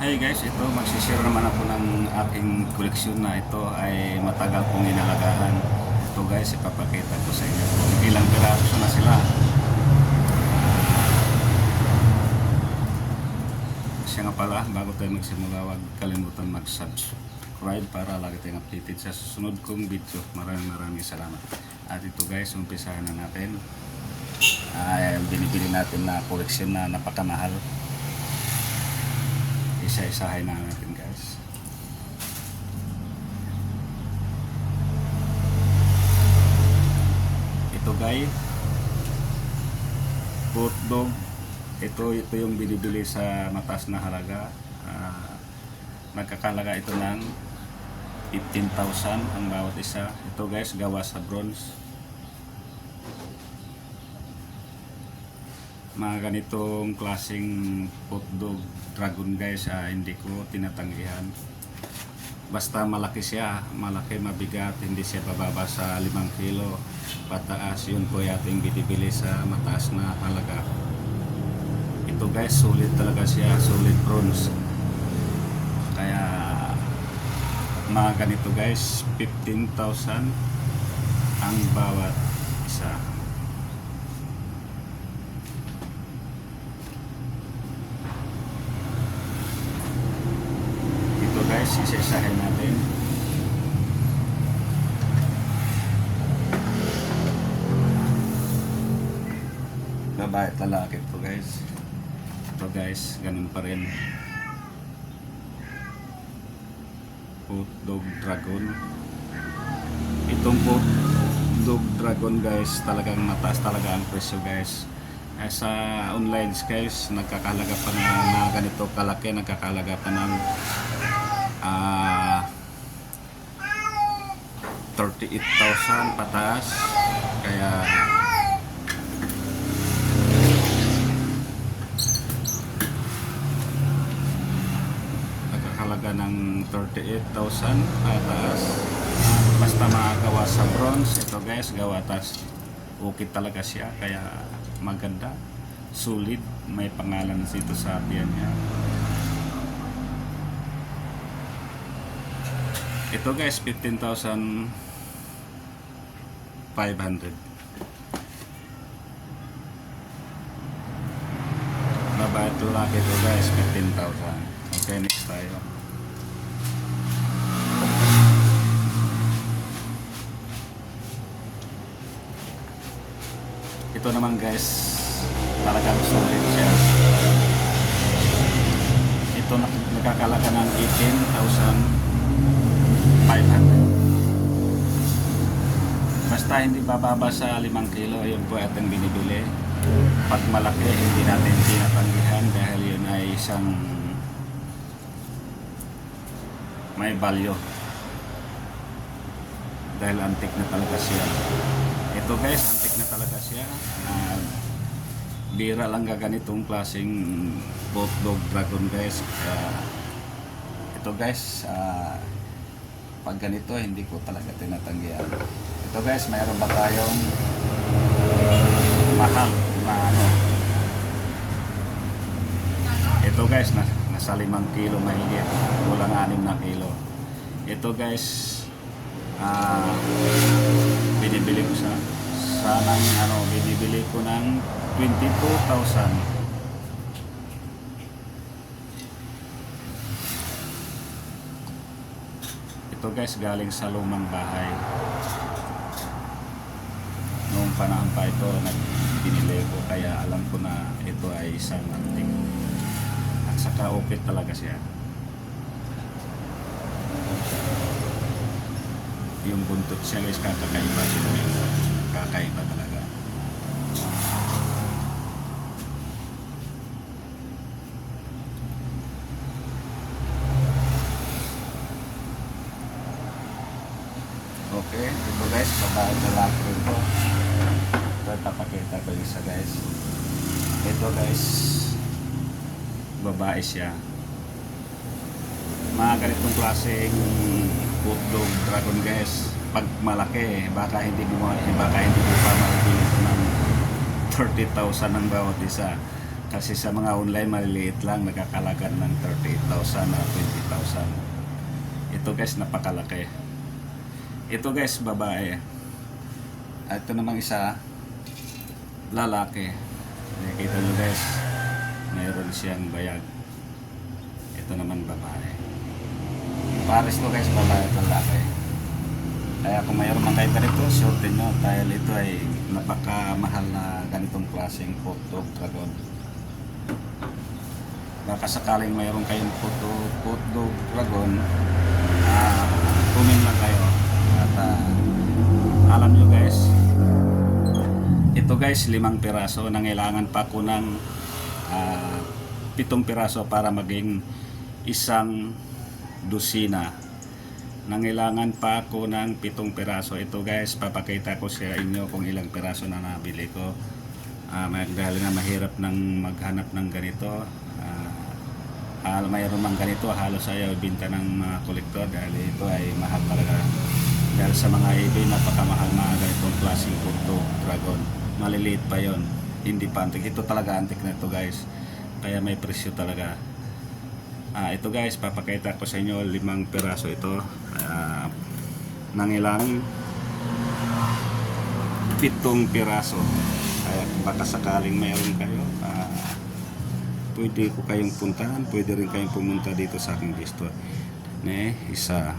Hey guys, ito magsishare naman ako ng aking koleksyon na ito ay matagal kong inalagaan. Ito guys, ipapakita ko sa inyo. Ilang piraso na sila. Siya nga pala, bago tayo magsimula, huwag kalimutan mag-subscribe para lagi tayong updated sa susunod kong video. Maraming salamat. At ito guys, umpisahan na natin. Binibili natin na koleksyon na napakamahal. Isa-isahin na natin guys. Ito guys, hotdog. Ito yung binibili sa mataas na halaga. Nagkakalaga ito ng 15,000 ang bawat isa. Ito guys, gawa sa bronze. Mga ganitong klaseng hotdog dragon guys, hindi ko tinatanggihan. Basta malaki siya, malaki, mabigat, hindi siya bababa sa 5 kilo pataas. Yun po yating binibili sa mataas na halaga. Ito guys, solid talaga siya, solid bronze. Kaya mga ganito guys, 15,000 ang bawat isa. Guys, isa-isahin natin. Babae at lalaki ito guys. Ito guys, ganun pa rin. Hotdog dragon. Itong hotdog dragon guys, talagang mataas talaga ang presyo guys. Sa online guys, nagkakalaga pa na ganito kalaki, nagkakalaga pa ng 38,000 pataas. Kaya nagkakalaga ng 38,000 pataas. Basta makagawa sa bronze. Ito guys, gawa tas okay talaga siya. Kaya maganda, solid, may pangalan dito sa tiyan niya. Ito guys, 15,500. Babae at lalaki ito guys, 15,000. Okay, next tayo. Ito naman guys, talagang solid siya. Ito nakakalaga ng 18,500. Basta hindi bababa sa 5 kilo, yun po ating binibili. Pag malaki, hindi natin tinatanggihan dahil yun ay isang may value. Dahil antik na talaga siya. Ito guys, antik na talaga siya. Bira lang gaganitong klaseng hotdog dragon guys. Ito guys, pag ganito hindi ko talaga tinatanggihan. Ito guys, mayroon ba tayong mahal na ano? Ito guys, nasa 5 kilo mahigit, kulang 6 na kilo. Ito guys, binibili ko binibili ko ng 22,000. Ito guys, galing sa lumang bahay. Noong panahon pa ito, binili ko, kaya alam ko na ito ay isang antik. At saka okay talaga siya. Yung buntot siya guys, kakaiba siya. Kakaiba talaga. Okay, ito guys, babae at lalaki ito. Ito, papakita ko isa guys. Ito guys, babae siya. Mga ganitong klaseng hotdog dragon guys, pag malaki, baka hindi mo pa makikita ng 30,000 ang bawat isa. Kasi sa mga online maliliit lang, nagkakalagan ng 38,000 na 20,000. Ito guys, napakalaki. Ito guys, babae. At ito namang isa, lalaki. Nakikita nyo guys, mayroon siyang bayag. Ito naman babae. Pares to guys, babae at lalaki. Kaya kung mayroon man kayo ganito, shorten nyo dahil ito ay napakamahal na ganitong klaseng putdog dragon. Baka sakaling mayroon kayong putdog dragon, kunin lang kayo. At alam nyo guys, ito guys 5 piraso, nangailangan pa ko ng 7 piraso para maging 1 dosina. Nangailangan pa ako ng 7 piraso. Ito guys, papakita ko sa inyo kung ilang piraso na nabili ko. Dahil nga mahirap nang maghanap ng ganito. Mayroon mang ganito, halos ayaw ibinta ng mga kolektor dahil ito ay mahal talaga. Dahil sa mga eBay, napakamahal na ganitong klaseng putdog dragon. Maliliit pa yon, hindi pa antik. Ito talaga antik na ito guys, kaya may presyo talaga. Ito guys, papakita ko sa inyo 5 piraso ito. Nangailangan 7 piraso. Kaya baka sakaling mayroon kayo, pwede ko kayong puntahan, pwede rin kayong pumunta dito sa aking gusto. Isa,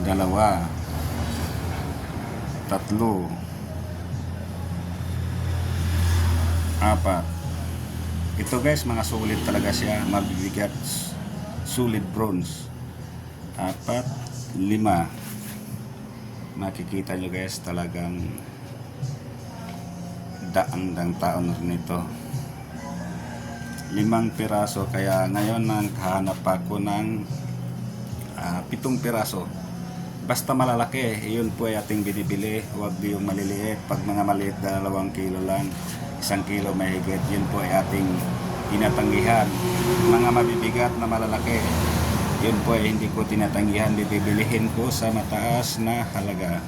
2, 3, 4. Ito guys, mga solid talaga siya, mabibigat, solid bronze. 4, 5. Makikita nyo guys, talagang daang taon rin ito. 5 piraso, kaya ngayon naghahanap ako ng 7 piraso. Basta malalaki, yun po ay ating binibili. Huwag yung maliliit. Pag mga maliit, 2 kilo lang, 1 kilo mahigit, yun po ay ating tinatanggihan. Mga mabibigat na malalaki, yun po ay hindi ko tinatanggihan, bibilihin ko sa mataas na halaga.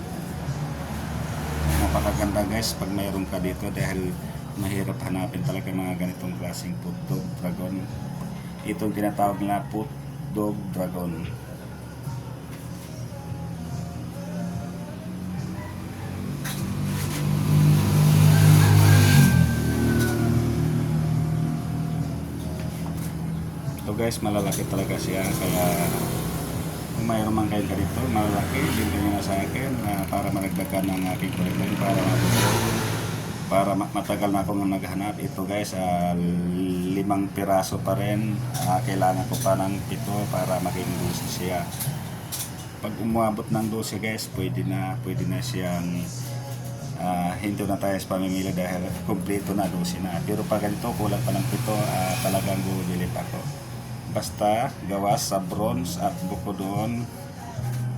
Napakaganda guys pag mayroon ka dito dahil mahirap hanapin talaga mga ganitong klaseng putdog dragon. Itong tinatawag na putdog dragon. So guys, malalaki talaga siya, kaya kung mayroon man kayo ganito, malalaki, bigyan nyo na sa akin para malagdagan ng aking collection, para matagal na akong naghanap. Ito guys, 5 piraso pa rin, kailangan ko pa ng 7 para maging 12 siya. Pag umabot ng 12 guys, pwede na siyang hindi na tayo sa pamimili dahil kompleto na 12 na. Pero pag ganito, kulang pa ng 7, talagang bumili pa ako. Basta gawa sa bronze at bukod doon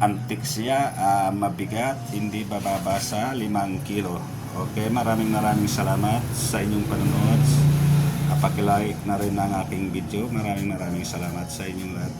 antik siya, mabigat, hindi bababa sa 5 kilo. Okay, maraming salamat sa inyong panonood. Paki-like na rin ang aking video. Maraming salamat sa inyong lahat.